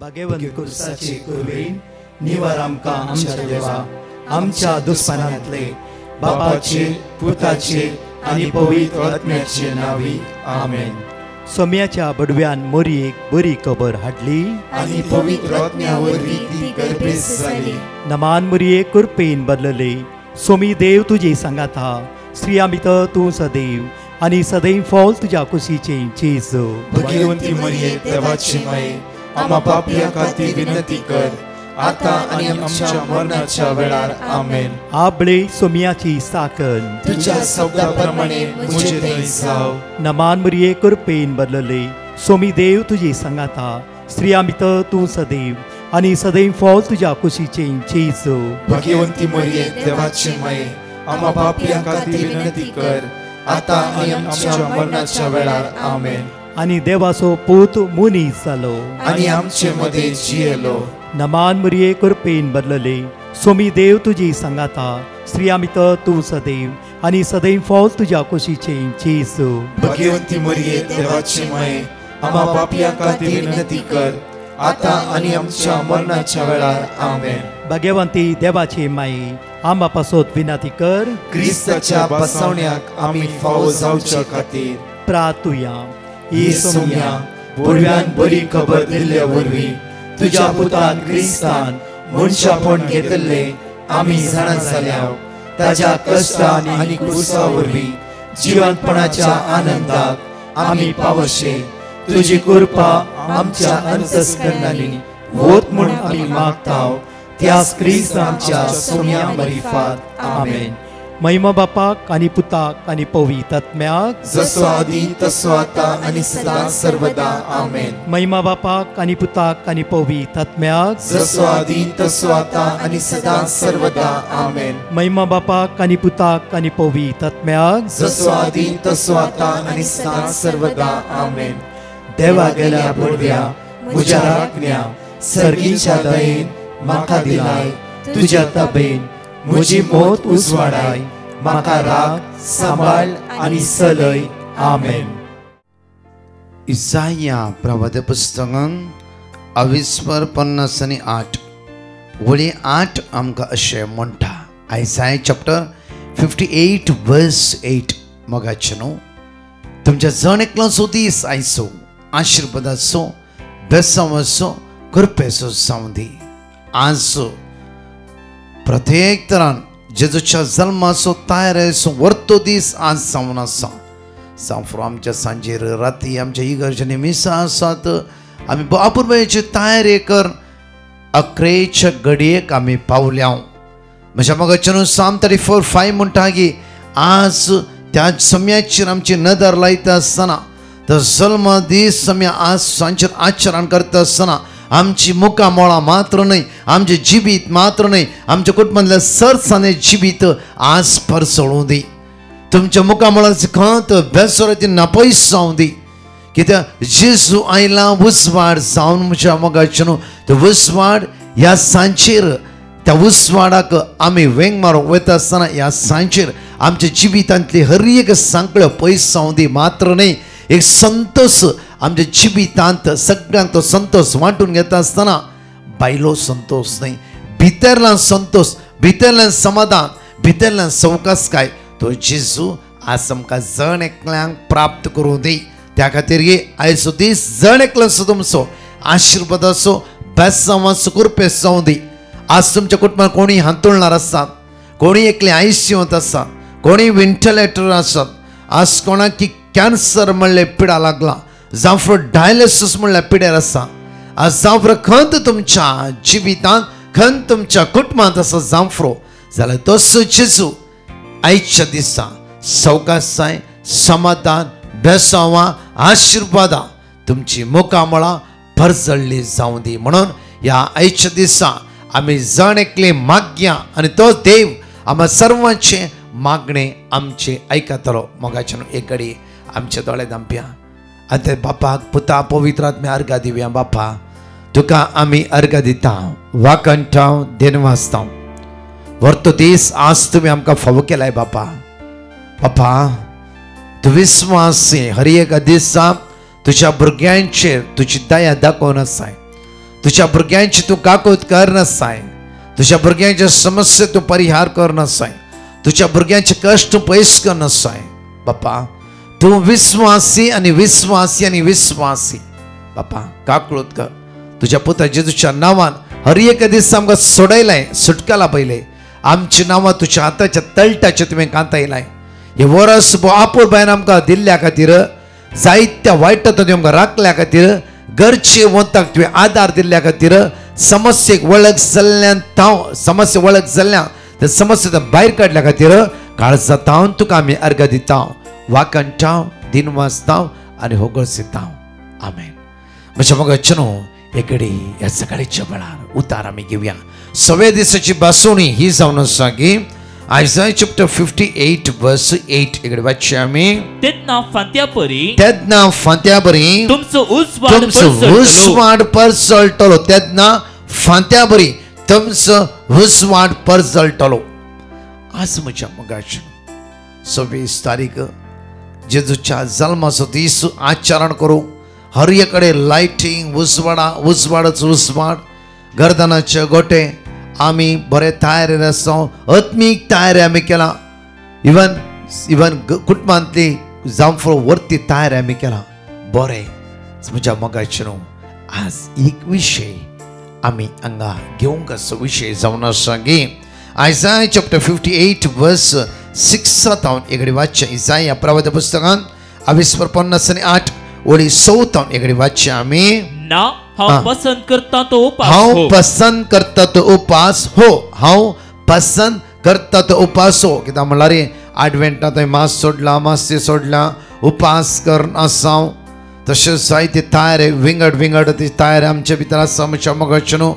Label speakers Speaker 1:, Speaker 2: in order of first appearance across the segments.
Speaker 1: भाग्यवंत कुर्साचे कुरवीन निवार आमकां आमच्या देवा आमच्या दुस्मनांतले बापाचे पुताचे आनी पवित्र आत्म्याचे नावी आमेन. सोम्याच्या बडव्यान मोरयेक बरी खबर हाडली
Speaker 2: आनी पवित्र आत्म्या वरवीं ती गर्भेस जाली.
Speaker 1: नमान मोरये कुरपेन बदलले. सोमी देव तुजे सांगात हा. स्त्रिया भितर तूं सदैव आनी सदैव फॉल तुज्या कुशीचे जेजू.
Speaker 2: भाग्यवंती मरिये देवाची माये आम्हा पापियां खातीर विनंती कर आता आनी आमच्या मरणाच्या वेळार आमेन.
Speaker 1: आबळे सोम्याची साकन
Speaker 2: तुझ्या शब्दाप्रमाणे मुझे थंय जाव.
Speaker 1: नमान मोरये कुरपेन बदलले. सोमी देव तुजे सांगात हा. स्त्रिया भितर तूं सदैव आनी सदैव फॉल तुज्या कुशीचे जेजू.
Speaker 2: भाग्यवंती मरिये देवाची माये आम्हा पापियां खातीर विनंती कर आता आनी आमच्या मरणाच्या वेळार आमेन.
Speaker 1: आनी देवाचो पूत मुनीस जालो
Speaker 2: आनी आमचे मदे जियेलो.
Speaker 1: नमान मोरये कुरपेन बदलले. सोमी देव तुजी सांगात हा. स्त्रिया भितर तूं सदैव आनी सदैव फॉल तुज्या कुशीचे जेजू.
Speaker 2: भाग्यवंती मरिये देवाची माये आम्हा पापियां खातीर विनंती कर आता आनी आमच्या मरणाच्या वेळार आमेन.
Speaker 1: भाग्यवंती देवाचे माये आम्हा पासत विनंती कर.
Speaker 2: क्रिस्ताच्या बसवण्याक आमी फावो जावच्या खातीर
Speaker 1: प्रार्थुया.
Speaker 2: ही सोम्या बडव्यान बरी खबर दिल्ल्या वरवीं तुज्या पुतान क्रिस्तान मनशापण घेतले आमी जाणा जाल्या. ताज्या कश्टान आनी क्रुसा वरवीं जिवंतपणाच्या आनंदाक आमी पावशे. तुजी कृपा आमच्या अंतस्करणांनी वोत म्हूण आमी मागताव. त्याच क्रिस्त आमच्या सोम्या मरिफात आमेन.
Speaker 1: महिमा बापाक आनी पुताक आनी पवित्र आत्म्याक
Speaker 2: जसो आदी तसो आता आनी सदां सर्वदा आमेन.
Speaker 1: महिमा बापाक आनी पुताक आनी पवित्र आत्म्याक
Speaker 2: जसो आदी तसो आता आनी सदां सर्वदा आमेन.
Speaker 1: महिमा बापाक आनी पुताक आनी पवित्र आत्म्याक
Speaker 2: जसो आदी तसो आता आनी सदां सर्वदा आमेन. देवा गेल्या बडव्या म्हज्या राखण्या सर्गीच्या दयेन म्हाका दिलाय. तुज्या तबेन म्हजी मोत उजवाडाय. म्हाका राख सांबाळ आनी चलय. आमेन.
Speaker 3: इसाया प्रवाद पुस्तकान 28:50 वळी 8 आमकां अशें म्हणटा. आयसाय चॅप्टर 58 वर्स 8 मोगाचे न्हू. तुमच्या जण एकलो दीस आयचो आशिर्वादाचो बेसांवाचो कृपेचो जावं दी. आज प्रत्येक तरान जेजूच्या जल्माचो तयारेचो वर्तो दीस आज जावन आसा. सांफरो आमच्या सांजेर राती आमच्या इगर्जेनी मिसां आसात. आमी बापुरबायेची तयारी कर. अकरेच्या घडयेक आमी पावल्या. म्हज्या मोगाचें साम 34:5 म्हणटा की आज त्या सम्याचेर आमची नदर लायता आसतना तो जल्म दीस सम्या आज सांजेर आचरण करता आसतना आमची मुखामळां मात्र न्हय आमचे जिबीत मात्र न्हय आमच्या कुटुंबांतल्या सरसाने जिबीत आज परसळूं दी. तुमच्या मुखामळाची खंत बेसोराची नापयस जावं दी. कित्याक जेजू आयला उजवाड जावन म्हज्या मोगाचें न्हू. तो उजवाड ह्या सांजेर त्या उजवाडाक आमी वेंग मारूंक वता आसतना ह्या सांजेर आमच्या जिबितांतली हर एक सांकळ्यो पयस जावं दी. मात्र न्हय एक संतोष आमच्या जिबितांत सगळ्यांक तो संतोष वांटून घेता आसतना भायलो संतोष न्हय भितरल्यान संतोष भितरल्यान समाधान भितरल्यान सवकासकाय तो जेजू आज आमकां जण एकल्यांक प्राप्त करूं दी. त्या खातीर आयचो दीस जण एकलो तुमचो आशिर्वादाचो बेसांवाचो कृपेचो जावं दी. आज तुमच्या कुटुंबात कोणी हांतुळणार आसात, कोणी एकले आयसीयूंत आसात, कोणी वेंटिलेटर आसात. आज कोणाक कॅन्सर म्हणले पिडा लागला, जावं डायलिसीस म्हणल्या पिड्यार आसा. आज जावं खंत तुमच्या जिवितांत खंत तुमच्या कुटुंबांत आसा जावं जाल्यार तसो जेजू आयच्या दिसा सवकासाय समाधान बेसांवां आशिर्वादां तुमची मुखामळां भरसळ्ळी जावं दी. म्हणून ह्या आयच्या दिसा आमी जण एकले मागया आनी तो देव आम्हा सर्वांचे मागणे आमचे आयकतलो. मोगाचे एक घडी आमचे दोळे धांपया आनी ते बापाक पुता पवित्र आत्म्या अर्घ दिवया. बापा तुका आमी अर्घ दिता, वाकणटाव देनवासताव. वर्तो दीस आज तुमी आमकां फावो केलाय बापा. बापा तू विस्वासी हर एक दिसा तुज्या भुरग्यांचेर तुजी दया दाखोवन आसाय. तुझ्या भुरग्यांची तू काकूत कर नसाय, तुझ्या भुरग्यांच्या समस्या तू परिहार कर नसाय, तुझ्या भुरग्यांचे कष्ट पयस कर नसाय. बाप्पा तू विश्वासी आणि विश्वासी आणि विश्वासी बाप्पा काकूत कर. तुझ्या पुत्र जेजूच्या नावान हर एक दीस आमकां सोडयलाय, सुटकाला पयले आमची नांवां तुझ्या हाताच्या तळटाचे तुवें कांतयलाय. हे वरस आपूण बायन आमकां दिल्ल्या खातीर, जायत्या वायटांतून आमकां राखल्या खातीर, घरचे वंताक तुवें आदार दिल्ल्या खातीर, समस्येक वळख जाल्ल्यान समस्या वळख जाल्ल्या त्या समस्येंतल्यान भायर काडल्या खातीर काळजांत तुका आमी अर्घ दिता, वाकणटाव, दिनवासताव आनी होगळसिताव. आमेन. म्हज्या मोगाचनो एकडे ह्या सकाळच्या वेळार उतार आमी घेवया. 6व्या दिसाची बासोणी ही जावन आसा की Isaiah chapter 58 verse 8 इकडे वाचूया आमी.
Speaker 2: तेदना
Speaker 3: फांत्या बरी
Speaker 2: तुमचो
Speaker 3: उसवाड परजळटलो. तेदना फांत्या बरी तुमचो उसवाड परजळटलो. आज म्हज्या मोगाचनो 26 तारीख जेजूच्या जल्माचो दीस आचरण करूं. हर एकडे लायटिंग, उसवाडच उसवाड, गर्दनाचे गोटे आमी बरे तयारेन आसा. आत्मीक तयारी आमी केला. इवन कुटुंबांतली जावं फुडें वर्ती तयारी आमी केला. बरें म्हज्या मोगाचनो आज एक विशय आमी हांगा घेवंक असो विशय जावन आसा की Isaiah chapter 58 verse 6 एकडे वाचया. इसाया प्रवाद पुस्तकान 50:8 ओळी 6 एकडे वाचया आमी.
Speaker 2: हांव पसंत करता तो उपास
Speaker 3: हांव पसंत करता तो उपास हो. हांव पसंत करता तो उपास हो. कित्याक म्हणल्यार आडवेंटां थंय मास सोडला, मास्य सोडला, उपास करून आसां. तशेंच जायते तयारे विंगड ती तयारी आमच्या भितर आसा. म्हज्या मोगाचनो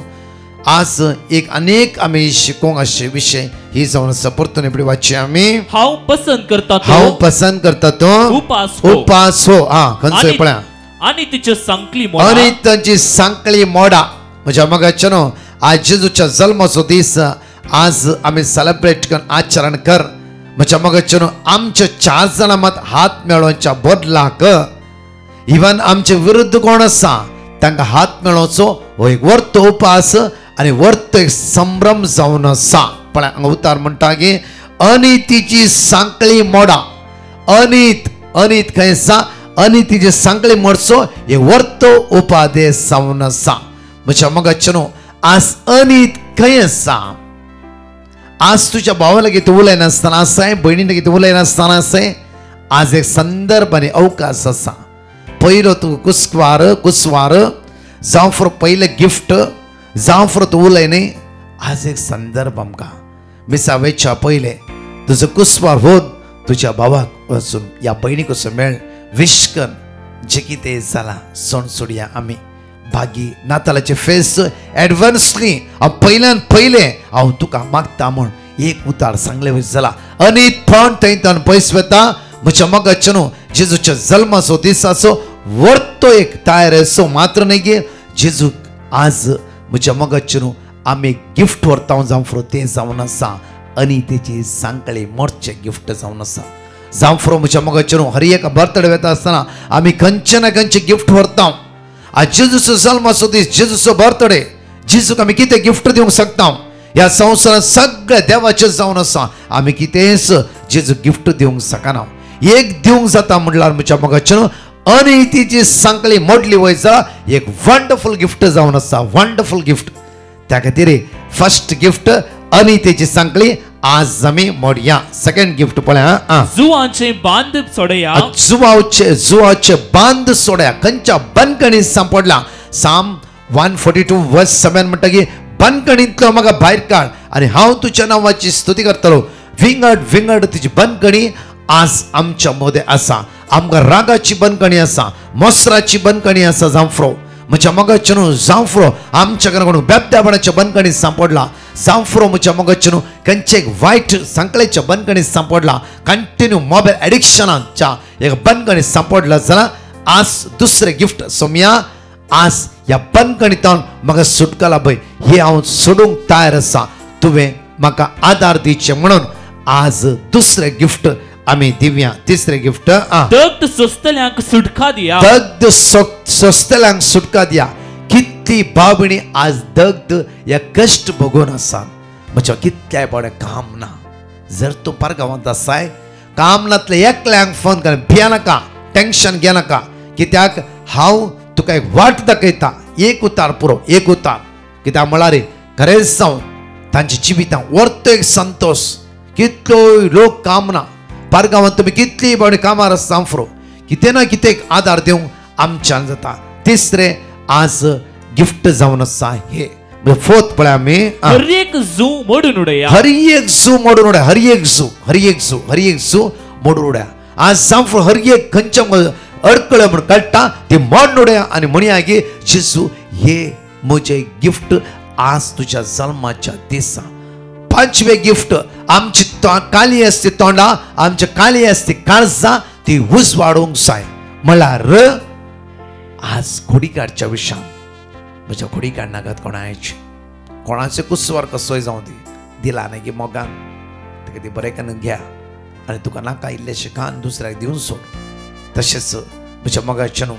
Speaker 3: आज एक अनेक आमी शिकोवंक अशे विशय ही जावन आसा. परतून एपडी वाचया आमी.
Speaker 2: हांव पसंत करता तो
Speaker 3: उपास हो. खंयचो पळया.
Speaker 2: आणि
Speaker 3: तांची सांकळी मोडा. म्हज्या मोगाचनो आज जेजूच्या जल्माचो दीस आज आमी सेलिब्रेट करून आचरण कर. म्हज्या मोगाचनो आमच्या 4 जाणां मात हात मेळोवच्या बदलाक इवन आमचे विरुद्ध कोण आसा तांकां हात मेळोवचो हो एक वर्त उपास आनी वर्त एक संभ्रम जावन आसा. पण हांगा उतार म्हणटा की अनितीची सांकळी मोडा. अनीत खंय आसा, अनितीची सांकळी मोडचो हे वर्त उपादेश जावन आसा. म्हज्या मोगाचनो आज अनीत खंय आसा. आज तुझ्या भावा लागीं तूं उलयनासतना आसाय, भयणी लागीं तूं उलयनासतना आसाय. आज एक संदर्भ आनी अवकाश आसा. पयलो तूं कुस्वार जावं फॉर पयले गिफ्ट जावं फॉर तूं उलय न्ही. आज एक संदर्भ आमकां मिसा वेच्या पयले तुजो कुस्वार होद तुज्या भावाक वचून ह्या भयणीक वचून मेळ, विश कर. जे कितें जाला सण सोडया आमी. भागी नातालाचे फेस्त एडवान्सली हांव पयल्यान पयले हांव तुका मागता म्हूण एक उतार सांगले वयता जाला. अनीत पण थंयच्यान पयस वता. म्हज्या मोगाचनो जेजूच्या जल्माचो दिसाचो वर्तो एक तयार असो मात्र न्ही गे जेजूक आज म्हज्या मोगाचनो आमी गिफ्ट व्हरता जावं फुडें तें जावन आसा. अनितेची सांकळी मोडचे गिफ्ट जावन आसा. जावं फुडें म्हज्या मोगाचनो हर एक बर्थडे वता आसतना आमी खंयचे ना खंयचे गिफ्ट व्हरता. आज जेजूचो जल्माचो दीस, जेजूचो बर्थडे, जेजूक आमी कितें गिफ्ट दिवंक शकता. ह्या संवसारांत सगळें देवाचें जावन आसा. आमी कितेंच जेजूक गिफ्ट दिवंक शकना. एक दिवंक जाता म्हणल्यार म्हज्या मोगाचनो अनितीची सांकळी मोडली वयता एक वंडरफुल गिफ्ट जावन आसा. Wonderful gift. त्या खातीर फर्स्ट गिफ्ट अनितीची सांकळी आज आमी मोडया. सेकंड गिफ्ट पळया.
Speaker 2: जुवाचे बांद सोडया.
Speaker 3: जुवाचे बांद सोडया. खंयच्या बंदकणी सांपडला. साम 142 वर्स 7 म्हणटा की बंदकणींतलो म्हाका भायर काड आनी हांव तुज्या नांवाची स्तुती करतलो. विंगड तुजी बंदकणी आज आमच्या मदें आसा. आमकां रागाची बंदकणी आसा, मोसराची बंदकणी आसा. जावं फुडें म्हज्या मोगाचनो जावं फुडें आमच्या घरा कोण बेबद्यापणाच्या बंदकणी सांपडला. जावं फुडें म्हज्या मोगाचनो खंयचे एक वायट सांकळेच्या बंदकणी सांपडला. कंटिन्यू मोबायल एडिक्शनाच्या एक बंदकणी सांपडला जाल्यार आज दुसरें गिफ्ट सोम्या आज ह्या बंदकणींतल्यान म्हाका सुटकाला पळय हे हांव सोडूंक तयार आसा. तुवें म्हाका आदार दिवचे म्हणून आज दुसरें गिफ्ट आमी दिवया. तिसरें गिफ्ट
Speaker 2: दग्ध सोंसतल्यांक सुटका दिया.
Speaker 3: दग्ध सोंसतल्यांक सुटका दिया. कितली भाव भयणी आज दग्ध या कष्ट भोगून आसात. म्हज्या कितल्याय बरें काम ना. जर तूं परगांवांत आसाय, काम नातले एकल्यांक फोन कर, भिया नाका, टेन्शन घे नाका. कित्याक हांव तुका एक वाट दाखयता. एक उतार पुरो, एक उतार. कित्याक म्हळ्यार खरेंच सांग तांच्या जिवितांत व्हरतो एक संतोष. कितलोय लोक काम ना, परगांवांत तुमी कितलीं बरें कामार आसता फुरो, कितें ना कितें आदार दिवंक आमच्यान जाता. तिसरें आज गिफ्ट जावन आसा हे फोर्थ पळय आमी
Speaker 4: हर एक झू मोडून उडया.
Speaker 3: हर एक झू मोडून उडया. हर एक झू, हर एक झू, हर एक झू मोडून उडया. आज सांग हर एक खंयच्या अडकळ्यो म्हण काडटा ती मोडून उडया आनी म्हणया की जेजू हे म्हजें गिफ्ट आज तुज्या जल्माच्या दिसा. पांचवे गिफ्ट आमची काली असते तोंडा, आमच्या काली असते काळजां ती उजवाडूंक जाय. म्हळ्यार आज घोडीकाडच्या विशयान म्हज्या घोडीकाड नाकात कोणाचे कुस्वार कसोय जावं दी दिला न्ही की मोगान ताका ती बरें करून घ्या आनी तुका नाका इल्लेशें खान दुसऱ्याक दिवन सोड. तशेंच म्हज्या मोगाच्या न्हू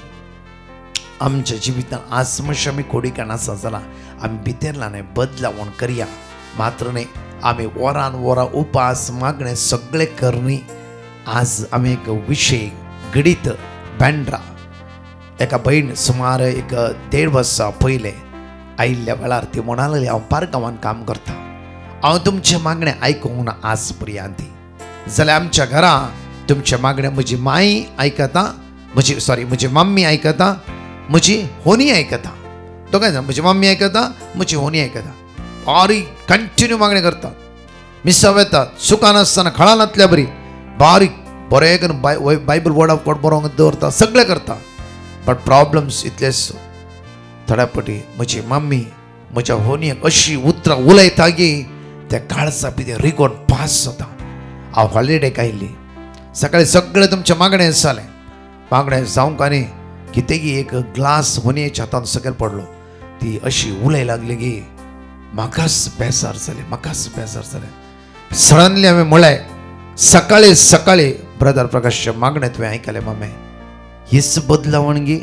Speaker 3: आमच्या जिवितांत आज मातशें आमी घोडीकाड आसा जाल्यार आमी भितरल्यान बदलावण करया. मात्र न्ही आमी वरान वरां उपास मागणें सगळें करनी. आज आमी एक विशय घडीत बँड्रा एका भयण सुमार एक 1.5 वर्सां पयले आयिल्ल्या वेळार ती म्हणा लागली हांव पारगांवांत काम करता, हांव तुमचे मागणें आयकूंक ना आज पर्यंत. जाल्यार आमच्या घरा तुमचे मागणें म्हजी माई आयकता, म्हजी मम्मी आयकता, म्हजी होनी आयकता. तो काय म्हजी मम्मी आयकता, म्हजी होनी आयकता. बारीक कंटिन्यू मागणें करतात. मिसाव येतात, सुखान आसतना खळांतल्या बरी बारीक बरें करून बायबल वर्ड ऑफ गॉड बरोवंक दवरता, सगळें करता. बट प्रॉब्लम्स इतलेच. थोड्या फावटी म्हजी मम्मी म्हज्या होनयेक अशी उतरां उलयता की त्या काळजा भितर रिगोन पास जाता. हांव हॉलिडेक आयिल्ली, सकाळीं सगळें तुमचें मागणें जालें. मागणें जावंक आनी कितेंय एक ग्लास होनयेच्या हातान सकयल पडलो. ती अशी उलय लागली की म्हाकाच बेजार जालें. सडनली हांवें म्हळें सकाळी ब्रदर प्रकाशचे मागणें तुवें आयकलें मम्मे, हीच बदलावण गी.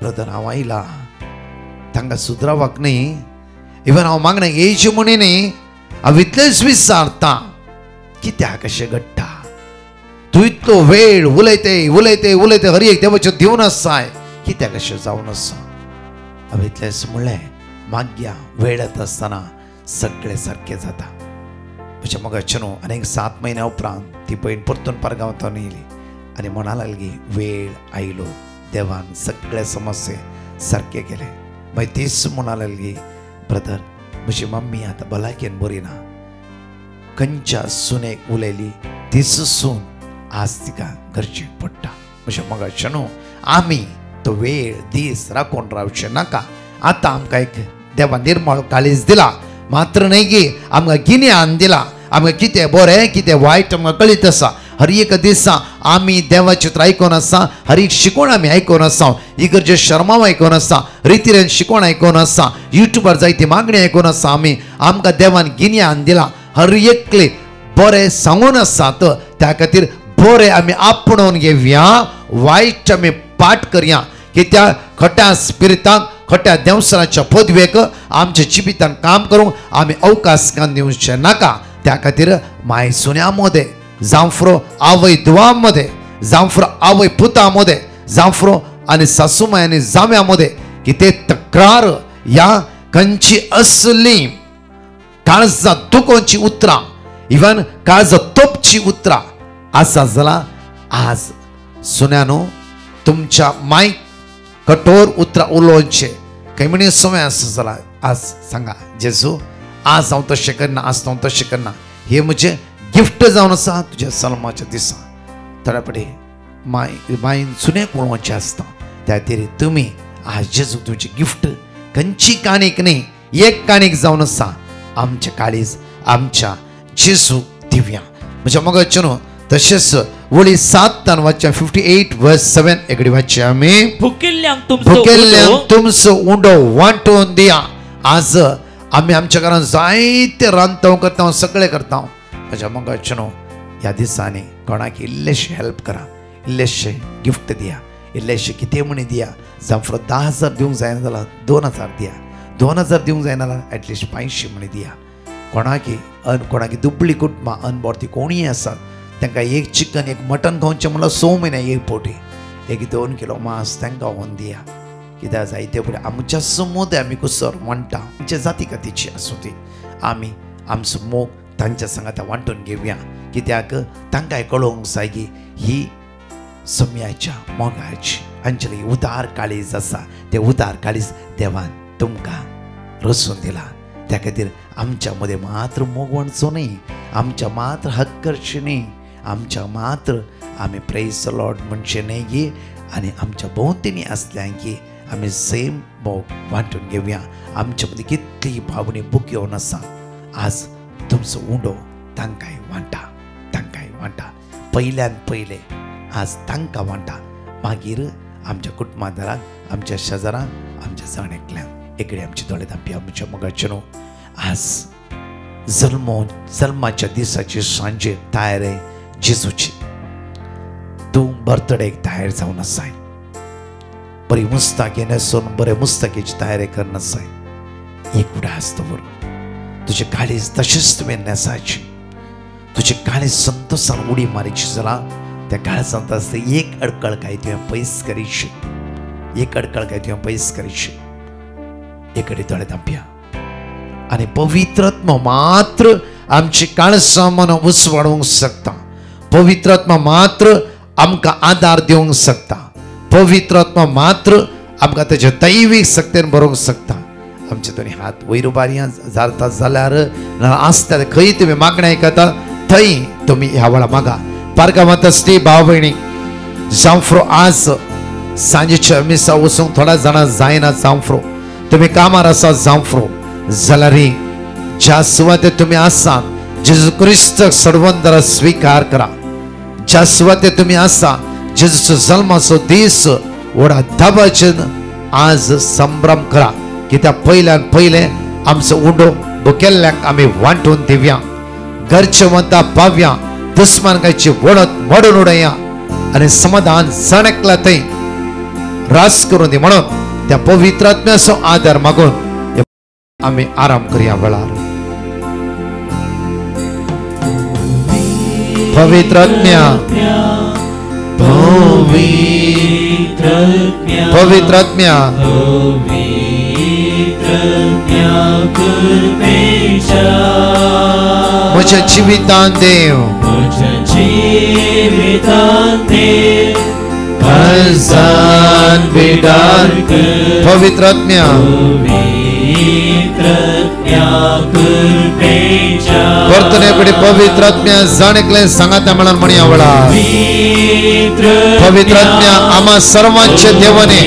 Speaker 3: ब्रदर हांव आयला तांकां सुदरावपाक न्ही, इवन हांव मागणें येयची म्हणी न्ही, हांव इतलेंच विचारता कित्याक अशें घडटा. तूं इतलो वेळ उलयते हर एक देवाचें दिवन आसाय, कित्याक अशें जावन आसा. हांवें इतलेंच म्हणलें मागया वेळ येता आसतना सगळें सारकें जाता. म्हज्या मोगाचें न्हू आनीक 7 म्हयन्या उपरांत ती भयण परतून परगांवांतून येयली आनी म्हणा लागली वेळ आयलो, देवान सगळे समस्ये सारके केले. मागीर तीच म्हणा लागली ब्रदर म्हजी मम्मी आतां भलायकेन बरी ना. खंयच्या सुनेक उलयली तीच सून आज तिका गरजेक पडटा. म्हज्या मोगाचें न्हू आमी तो वेळ दीस राखून रावचे नाका. आतां आमकां एक देवा निर्मळ काळीज दिला, मात्र न्ही की आमकां गिन्यान दिला. आमकां कितें बरें कितें वायट आमकां कळीत आसा. हर एक दिसा आमी देवाचें उतर आयकोन आसा, हर एक शिकोवण आमी आयकोन आसा, इगर्जे शर्माव आयकोन आसा, रितीरेन शिकोवण आयकोन आसा, युट्यूबार जायती मागणी आयकोन आसा. आमकां देवान गिन्यान दिला, हर एकले बरें सांगून आसात. त्या खातीर बरें आमी आपणून घेवया, वायट आमी पाठ करया. कित्या खोट्या स्पिरिताक खोट्या देवसराच्या पदवेक आमच्या जिवितान काम करूंक आमी अवकाश दिवचे नाका. त्या खातीर माय सुन्या मदें जावं फुरो आवय दुवा मदें जावं फुरो आवय पुता मदें जावं फुरो आनी सासूमाय आनी जाम्या मदें कितें तक्रार या खंयची असली काळजां दुखोवची उतरां, इवन काळजां तोपची उतरां आसा जाल्यार आज सुन्यानो तुमच्या मायक कठोर उतरां उलोवचे. खंय म्हणी सवय आसा जाल्यार आज सांगा जेजू आज हांव तशें करना, आज हांव तशें करना. हे म्हजें गिफ्ट जावन आसा तुज्या जल्माच्या दिसा. थोड्या फावटी मायन सुनेक उलोवचें आसता. त्या खातीर तुमी आज जेजू तुमची गिफ्ट खंयची काणीक न्ही, एक काणीक जावन आसा आमचें काळीज आमच्या जेजू दिवया. म्हज्या मोगाचें न्हू तशेंच वळी 7 वाचच्या 58 वर्स 7 एकडे वाचचे आमी
Speaker 4: भुकेल्ल्यांक
Speaker 3: तुमचो उंडो वांटून दिया. आज आमी आमच्या घरांत जायते रांदता करता, सगळें करता. म्हज्या मोगाचें न्हू ह्या दिसांनी कोणाक इल्लेशें हेल्प करा, इल्लेशें गिफ्ट दिया, इल्लेशे कितें म्हणी दिया जावं फुडें 10,000 दिवंक जायना जाल्यार 2,000 दिया 2,000 दिवंक जायना जाल्यार एटलिस्ट 500 म्हणी दिया कोणाकी दुबळी कुटुंबां अनबॉर्ती कोणीय आसात तांकां एक चिकन एक मटन खावचें म्हणल्यार 6 म्हयने एक पोटी एक 2 किलो मांस तांकां व्हरून दिया कित्याक जायते फुडें आमच्या समुदाय आमी कुसर वांटा आमच्या जाती कातीची आसूं ती आमी आमचो मोग तांच्या सांगात वांटून घेवया कित्याक तांकांय कळोवंक जाय की ही सम्याच्या मोगाची अंजली उदार काळीज आसा ते उदार काळीज देवान तुमकां रचून दिला त्या खातीर आमच्या मध्ये मात्र मोगवणचो न्ही आमच्या मात्र हक करचे न्ही आमच्या मात्र आमी प्रेज द लॉर्ड म्हणचे न्ही की आनी आमच्या भोंवतणी आसल्या की आमी सेम मोग वांटून घेवया आमच्या मदीं कितली भावनी बूक येवन आसा आज तुमचो उंडो तांकांय वांटा पयल्यान पयले आज तांकां वांटा मागीर आमच्या कुटुंबादाराक आमच्या शेजाराक आमच्या जाणेकल्यांक एकडे आमचे दोळे धांपी आमच्या मोगाचे न्हू आज जल्माच्या दिसाची सांजे तयारी जेजूची तूं बर्थडेक तयार जावन आसाय बरी मुस्ताकी न्हेसून बरे मुस्ताकीची तयारी करन आसाय एक उडास दवर तुजे काळीज तशेंच तुवें न्हेसाची तुजे काळीज संतोशान उडी मारीची जाल्यार त्या काळजांत आसता एक अडकळकाय तुवें पयस करीची एक अडकळकाय तुवें पयस करीची एकडे दोळे धांपया आनी पवित्रात्मा मात्र आमची काळजां मन उसवाडूंक शकता पवित्रात्मा मात्र आमकां आदार दिवंक शकता पवित्रात्मा मात्र आमकां तेजे दैवीक शक्तीन भरूंक शकता आमचे दोनी हात वयर उबारया जाता जाल्यार आसता खंय तुमी मागणें आयकता थंय तुमी ह्या वेळा मागा पारगांवांत आसली भाव भयणी जांफ्रो आज सांजेच्या मिसा वचूंक थोड्या जाणां जायना जांफ्रो तुमी कामार आसा जांफ्रो जाल्यार ज्या सुवातेर तुमी आसात जेजू क्रिस्त सर्वंतर स्वीकार करा ज्या सुवातेर तुमी आसा जेजूचो जल्माचो दीस व्हडा दबाचेन आज संभ्रम करा कित्याक पयल्यान पयले आमचो उंडो भुकेल्ल्यांक आमी वांटून दिवया घरचे वंता पावया दुस्मानकाची वडत मोडून उडया आनी समाधान जाणेकला थंय रास करून दी म्हणून त्या पवित्रात्म्याचो आदार मागून आमी आराम करया वेळार पवित्रात्म्या पवित्रात्म्या म्हज्या जिवितान देव पवित्रात्म्या वर्तनेपडी पवित्रात्म्या जाणेकले सांगात म्हणून म्हणया वळा पवित्रात्म्या आम्हा सर्वांचे देवने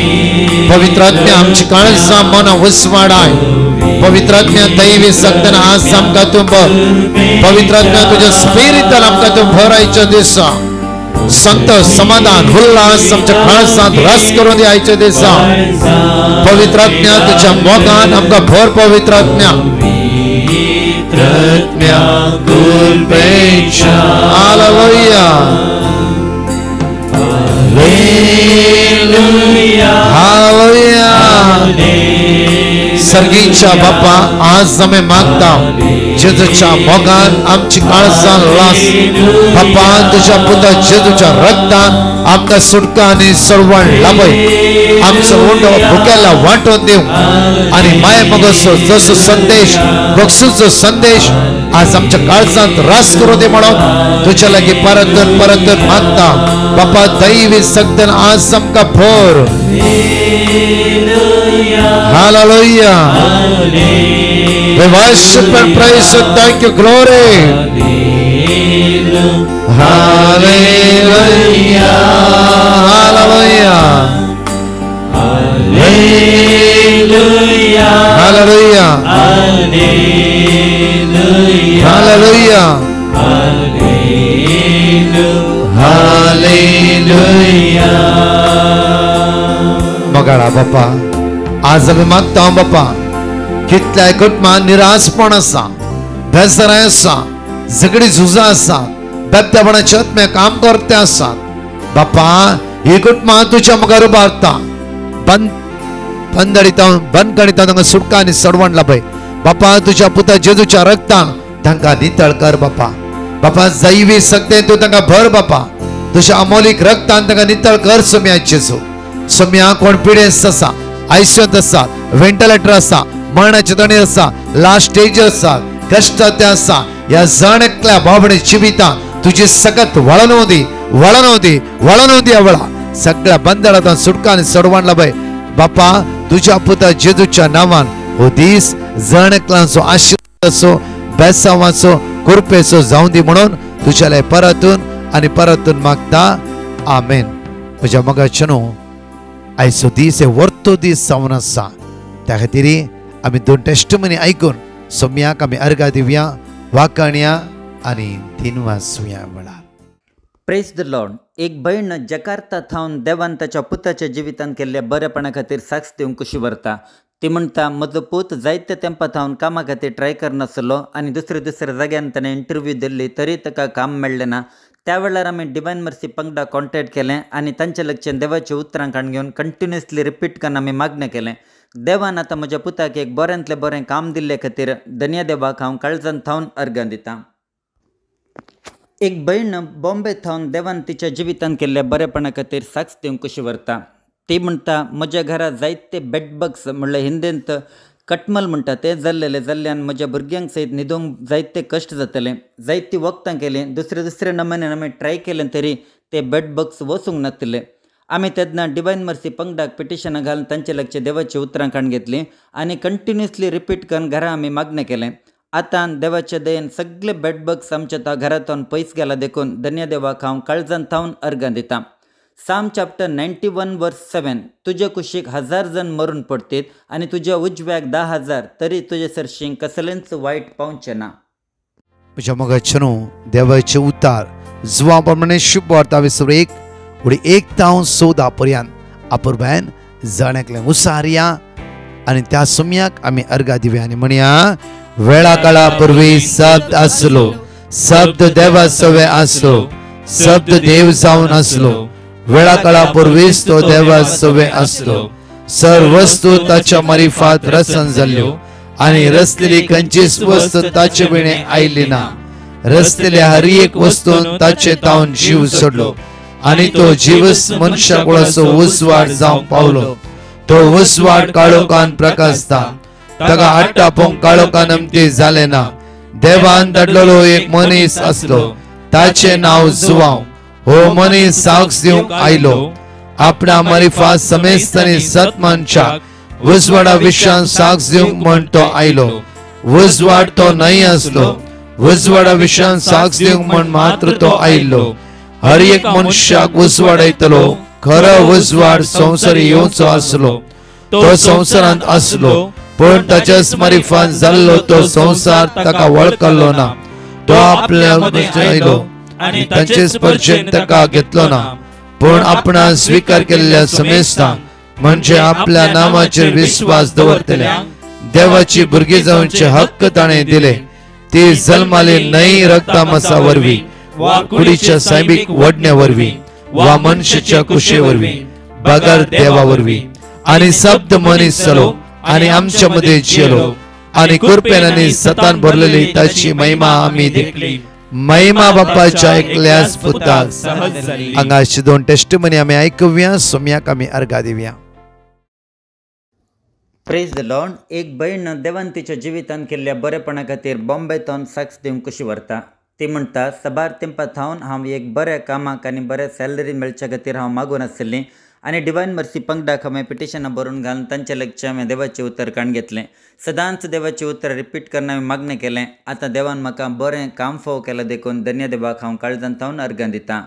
Speaker 3: पवित्रात्म्या आमची काळजां मन उसवाडाय पवित्रात्म्या दैवी शक्तीन आज आमकां तूं पवित्रात्म्या तुज्या स्पिरितान आमकां तूं भरायच्या दिसा संतोष समाधान उल्हास आमच्या काळजांत रस करून द्यायच्या दिसा पवित्रात्म्या तुझ्या मोगान आमकां भर पवित्रात्म्या हालेलुया हालेलुया सर्गीच्या बाप्पा आज आमी मागता जेजूच्या मोगान आमची काळजां लास बाप्पा तुझ्या पुता जेजूच्या रक्तान आमकां सुटका आनी सरवण लाभय आमचो उंडो भुकेला वांटून दिव आनी माये मोगाचो जसो संदेश बक्षुचो संदेश आज आमच्या काळजांत रास करून दे म्हणून तुझ्या लागीं परत मागता बाप्पा दैवी शक्तीन आज आमकां भर hallelujah We worship and praise and thank you, glory. Hallelujah. Hallelujah. Hallelujah. Hallelujah. Hallelujah. Hallelujah. Magala Bappa. आज आमी मागता बाप्पा कितल्याय कुटुंबांत निराशपण आसा बेजाराय आसा झगडी झुजां आसा बेबतेपणाचे आत्मे काम करते आसात बाप्पा ही कुटुंबां तुझ्या मुखार उबारता बंदकणिता तांकां सुटका आनी सडवण लाभय बापा तुझ्या पुता जेजूच्या रक्तान तांकां नितळ कर बापा बापा दैवी शक्तीन तूं तांकां भर बापा तुझ्या अमोलीक रक्तान तांकां नितळ कर सोम्या जेजू सोम्या कोण पिडेस्त आसा आयसीयूत आसा व्हेंटिलेटर आसा मरणाचे तणेर आसा लास्ट स्टेज आसा कश्टात आसा ह्या जण एकल्या बाबडे जिवितां तुझी सगत वळणू दी आवळा सगळ्या बंदरांतून सुटका आनी सडवण लाभय बापा तुझ्या पुता जेजूच्या नांवान हो दीस जण एकल्यांचो आशीर्वाद असो बेसांवाचो कृपेचो जावं दी म्हणून तुझ्याले परतून मागता आमेन. म्हज्या मोगाचेनो आयचो दीस हे वर्तो दीस जावन आसा त्या खातीर आमी 2 टेस्टमनी आयकून सोम्याक आमी अर्घा दिवया वाकाणया आनी दिनवासुया वेळार.
Speaker 5: Praise the Lord. एक भयण जकार्ता थावन देवान ताच्या पुताच्या जिवितान केल्ल्या बरेपणा खातीर साक्ष दिवंक कशी व्हरता. ती म्हणटा म्हजो पूत जायत्या तेंपा थावन कामा खातीर ट्राय करनासलो आनी दुसऱ्या जाग्यान ताणें इंटरव्यू दिल्ली तरी ताका काम मेळ्ळें ना. त्या वेळार आमी डिवायन मर्सी पंगडा कॉन्टॅक्ट केलें आनी तांचे लक्षान देवाच्या उतरां काण घेवन कंटिन्युअसली रिपीट करून आमी मागणें केलें. देवान आतां म्हज्या पुताक एक बऱ्यांतलें बरें काम दिल्ले खातीर धन्य देवाक हांव काळजान थावन अर्घां दितां. एक भयण बॉम्बे थावन देवान तिच्या जिवितान केल्ल्या बरेपणा खातीर साक्ष दिवंक कशी व्हरता. ती म्हणटा म्हज्या घरा जायते बेडबग्स म्हणल्यार हिंदींत कटमल म्हणटा ते जाल्ल्यान म्हज्या भुरग्यांक सयत न्हिदोंक जायते कश्ट जातले. जायती वखदां केलीं दुसरे नमुन्यान आमी ट्राय केलें तरी ते बेडबग्स वचूंक नासले. आमी तेन्ना डिवायन मर्सी पंगडाक पिटिशनां घालून तांचे लक्ष देवाची उतरां काण घेतलीं आनी कंटिन्युअसली रिपीट करून घरा आमी मागणें केलें. आतां देवाच्या दयेन सगळे बेडबग्स आमच्या घरांतून पयस गेला देखून धन्य देवाक हांव काळजान थावन अर्घां दितां. साम चॅप्टर 91 वर्स 7 तुज्या कुशीक 1000 जण मरून पडटीत आनी तुज्या उजव्याक 10,000 तरी तुजे सरशींक कसलेंच वायट पावचें ना.
Speaker 3: म्हज्या मोगाचेनो देवाचे उतार जुवा प्रमाणे शुभ वार्ता विसर 1 तावन 14 पर्यंत आपुरबायन जण एकलें उसारया आनी त्या सोम्याक आमी अर्घा दिवया आनी म्हणया वेळा काळा पूर्वी शब्द आसलो शब्द देवा सवे आसलो शब्द देव जावन आसलो वेळा काळा पूर्वीच तो देवा सवे आसलो सर्व वस्तू ताच्या मारिफात रसन जाल्ल्यो आनी रचलेली खंयचीच वस्त ताचे विणे आयली ना. रचलेल्या हर एक वस्तून ताचे तावन जीव सोडलो आनी तो जीवस मनशा कुळाचो उसवाड जावं पावलो. तो उसवाड काळोखान प्रकाशता ताका हाडटा पण काळोखान अमती जाले ना. देवान धाडलेलो एक मनीस आसलो ताचे नाव जुवांव. हो मनीस साक्ष दिवंक आयलो आपणा मारिफा समेस्तानी सत मनशाक उजवाडा विशयान साक्ष दिवंक म्हण तो आयलो. उजवाड तो न्हय आसलो उजवाडा विशयान साक्ष दिवंक म्हण मात्र तो आयिल्लो. हर एक मनशाक उजवाड येतलो खरो उजवाड संवसार येवचो आसलो. तो संवसारांत आसलो पण ताच्याच मारिफान जाल्लो तो संवसार ताका वळखलो ना. तो आपल्या आयलो आनी ताचे स्पर्शेन ताका घेतलो ना. पण आपणा स्वीकार केल्ल्या समेस्तांक म्हणजे आपल्या नामाचेर विश्वास दवरतल्यांक देवाची भुरगीं जावचे हक्क ताणें दिले. ती जल्माली न्हय रक्तामसा वरवीं वा कुडीच्या सायबीक वडण्या वरवीं वा मनशाच्या कुशे वरवीं बगर देवा वरवीं आनी शब्द मनीस जालो आनी आमच्या मदीं जियेलो आनी कृपेन आनी सतान भरलेली ताची महिमा आमी देखली. महिमा बापाच्या एकल्याच पुताक हांगाची 2 टेस्टमनी आमी आयकुया सोम्याक आमी अर्घा दिवया.
Speaker 5: Praise the Lord. एक भयण देवान तिच्या जिवितान केल्ल्या बरेपणा खातीर बॉम्बेतून साक्ष दिवंक कशी व्हरता. ती म्हणटा सबार तेंपा थावन हांव एक बऱ्या कामाक आनी बऱ्या सॅलरी मेळच्या खातीर हांव मागून आसली आनी डिवायन मर्सी पंगडाक हांवें पिटिशनां बरोवन घालून तांचे लक्ष हांवें देवाचें उतर काण घेतलें. सदांच देवाचें उतर रिपीट करून हांवें मागणें केलें. आतां देवान म्हाका बरें काम फाव केलां देखून धन्य देवाक हांव काळजान थावन अर्घां दितां.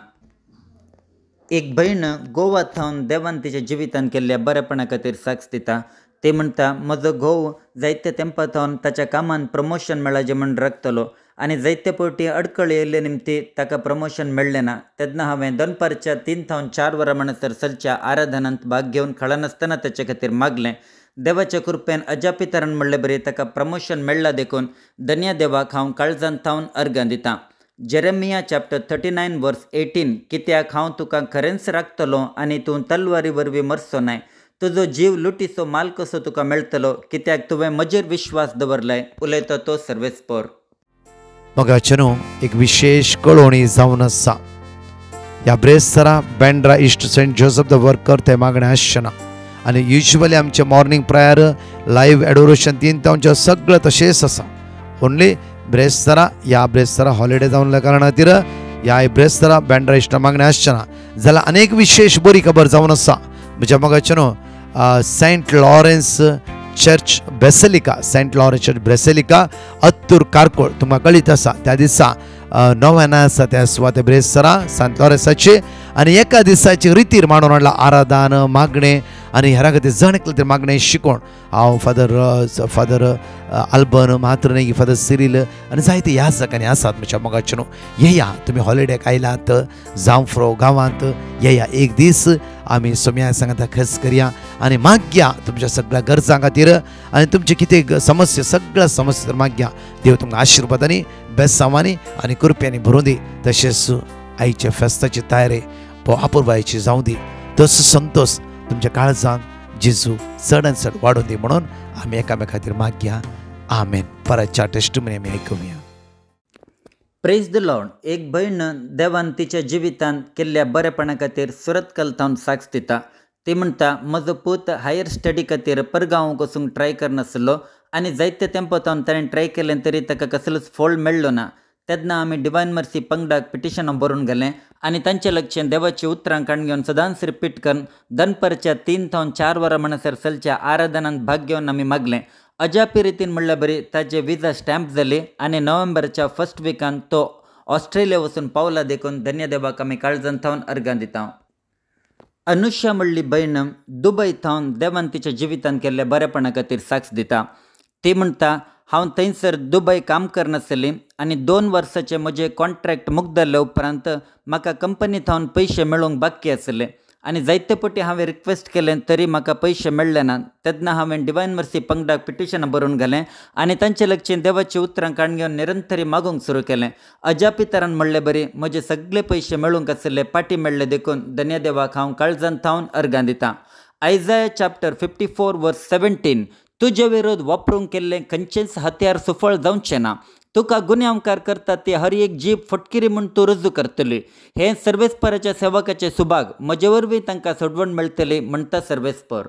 Speaker 5: एक भयण गोवा थावन देवान तिच्या जिवितान केल्ल्या बरेपणा खातीर साक्ष दिता. ते म्हणटा म्हजो घोव जायत्या तेंपा थावन ताच्या कामान प्रमोशन मेळ्ळां जें म्हण रगतलो आनी जायते फावटी अडकळ येयल्ले निमती ताका प्रमोशन मेळ्ळें ना. तेन्ना हांवें दनपारच्या 3 थावन 4 वरां म्हणसर सरच्या आराधनांत भाग घेवन खळनासतना ताचे खातीर मागलें. देवाच्या कृपेन अजापी तरान म्हणले बरी ताका प्रमोशन मेळ्ळां देखून धन्य देवाक हांव काळजान थावन अर्घां दितां. जेरेमिया चॅप्टर 39 वर्स 18 कित्याक हांव तुका खरेंच राखतलो आनी तूं तलवारी वरवीं मरचो नाय, तुजो जीव लुटीचो माल कसो तुका मेळटलो, कित्याक तुवें म्हजेर विश्वास दवरलाय, उलयता तो सर्वेस्पर.
Speaker 3: मोगाचेनो एक विशेष कळोवणी जावन आसा. ह्या ब्रेस्तरा Bandra east saint Joseph the worker ते मागणें आसचें ना. आनी युजली आमचे मॉर्निंग प्रेयर लायव्ह एडोरेशन 3 तांचें सगळें तशेंच आसा. ओन्ली ब्रेस्तरा ह्या ब्रेस्तरा हॉलिडे जावन कारणा खातीर ह्या ब्रेस्तरा बँड्रा इश्ट मागणें आसचें ना. जाल्यार अनेक विशेष बरी खबर जावन आसा. म्हज्या मोगाचेनो saint Lawrence church basilica, saint Lawrence church basilica Attur Karkal तुमकां कळीत आसा. त्या दिसा नोवेना आसा त्या सुवाते ब्रेस्तरा सांत लॉरेन्साची आनी एका दिसाची रितीर मांडून हाडला. आराधन मागणें आनी हेरां खातीर जण एकल्या मागणें शिकोवन हांव फादर आल्बन मात्र फादर सिरील आनी जायते ह्या जाग्यांनी आसात. म्हज्या मोगाचेनो येया, तुमी हॉलिडेक आयलात जांफ्रो गांवांत येया, एक दीस आमी सोम्या सांगाता खस करया आनी मागया तुमच्या सगळ्या गरजां खातीर आनी तुमचे कितें समस्या सगळ्या समस्या मागया. देव तुमकां आशिर्वादांनी बेसांवांनी आनी कृप्यांनी भरूं दी. तशेंच आईच्या फेस्ताची तयारी अपुर्बायेची जावं दी. तसो संतोष तुमच्या काळजांत जेजू चड चड वाडून दी म्हणून आमी एकामेका खातीर मागया. आमेन. परतच्या टेस्टिमनी आमी आयकुया.
Speaker 5: Praise the Lord. एक भयण देवान तिच्या जिवितांत केल्ल्या बरेपणा खातीर सुरत कलतावन साक्ष दिता. ती म्हणटा, म्हजो पूत हायर स्टडी खातीर परगांव वचूंक ट्राय करनासलो आनी जायते तेंपावन ताणें ट्राय केलें तरी ताका कसलोच फळ मेळ्ळो ना. तेन्ना आमी डिवायन मर्सी पंगडाक पिटिशनां बरोवन गेलें आनी तांचे लक्षांत देवाची उतरां काण घेवन सदांच रिपीट करून दनपरच्या 3 ते 4 वरां म्हणसर चलच्या आराधनांत भाग घेवन आमी मागलें. अजापी रितीन म्हणल्यार बरी ताजे विजा स्टॅम्प जाली आनी नोव्हेंबरच्या फर्स्ट विकांत तो ऑस्ट्रेलिया वचून पावला. देखून धन्यदेवाक आमी काळजांत थावन अर्गां दिता. अनुष्या म्हणली भयण दुबय थावन देवान तिच्या जिवितांत केल्ल्या बरेपणा खातीर साक्ष दिता. ती म्हणटा, हांव थंयसर दुबय काम करनासली आनी 2 वर्साचे म्हजे कॉन्ट्रॅक्ट मुक्त जाल्ले उपरांत म्हाका कंपनी थावन पयशे मेळोवंक बाकी आसले आनी जायते पटी हांवें रिक्वेस्ट केलें तरी म्हाका पयशे मेळ्ळे ना. तेन्ना हांवें डिवायन मर्सी पंगडाक पिटिशनां बरोवन गेलें आनी तांचे लक्षांत देवाची उतरां काण घेवन निरंतरी मागूंक सुरू केलें. अजापी तरान म्हणलें बरी म्हजे सगळे पयशे मेळूंक आसले पाटी मेळ्ळे. देखून धन्यदेवाक हांव काळजांत थावन अर्गां दिता. आयजाया चॅप्टर 54 वर्स 17 तुजे विरोध वापरूंक केल्लें खंयचेंच हत्यार सुफळ जावचें ना. तुका गुन्यांवकार करता ती हर एक जीब फटकिरी म्हूण तूं रुजू करतली. हें सर्वेस्पराच्या सेवकाचे सुभाग, म्हजे वरवीं तांकां सोडवण मेळटली म्हणटा सर्वेस्पर.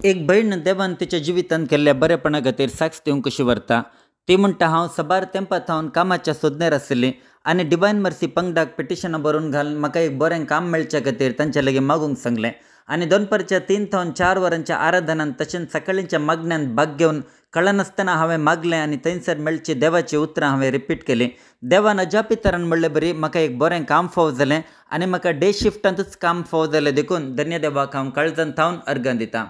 Speaker 5: एक भयण देवान तिच्या जिवितांत केल्ल्या बरेपणा खातीर साक्ष दिवंक कशी व्हरता. ती म्हणटा, हांव सबार तेंपां थावन कामाच्या सोदनेर आसली आनी डिवायन मर्सी पंगडाक पिटिशनां बरोवन घालून म्हाका एक बरें काम मेळच्या खातीर तांचे लागीं मागूंक सांगलें. आनी दनपरच्या 3 ते 4 वरांच्या आराधनांत तशेंच सकाळींच्या मागण्यांत भाग घेवन कळनासतना हांवें मागलें आनी थंयसर मेळची देवाची उतरां हांवें रिपीट केलीं. देवान अजापी तरान म्हणलें बरी म्हाका एक बरें काम फावो जालें आनी म्हाका डे शिफ्टांतूच काम फावो जालें. देखून धन्यदेवाक हांव काळजांत थावन अर्गां दिता.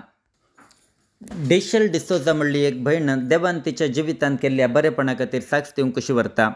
Speaker 5: डेशल डिसोजा म्हणली एक भयण देवान तिच्या जिवितांत केल्ल्या बरेपणा खातीर साक्ष दिवंक कशी व्हरता.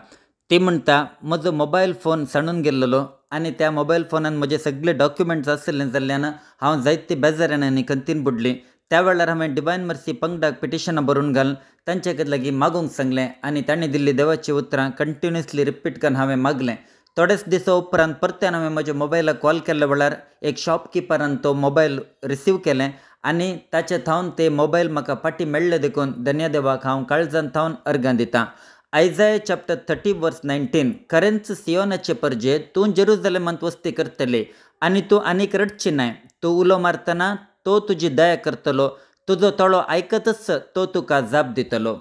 Speaker 5: ती म्हणटा, म्हजो मोबायल फोन सांडून गेल्लो आनी त्या मोबायल फोनान म्हजे सगळे डॉक्युमेंट्स आसले जाल्ल्यान हांव जायती बेजारान आनी खंतीन बुडली. त्या वेळार हांवें डिवायन मर्सी पंगडाक पिटिशनां बरोवन घालून तांचे लागीं मागूंक सांगलें आनी तांणी दिल्ली देवाची उतरां कंटिन्युअसली रिपीट करून हांवें मागलें. थोडेच दिसा उपरांत परत्यान हांवें म्हज्या मोबायलाक कॉल केल्ल्या वेळार एक शॉपकिपरान तो मोबायल रिसीव केलें आनी ताचे थावन ते मोबायल म्हाका पाटी मेळ्ळे. देखून धन्यदेवाक हांव काळजांत थावन अर्गां दिता. आयजाया चॅप्टर 30 वर्स 19 खरेंच सियोनाचे परजे तूं जेरुसलेमांत वस्ती करतले आनी तूं आनीक रडची नाय. तूं उलो मारतना तो तुजी दया करतलो, तुजो तळो आयकतच तो तुका जाप दितलो.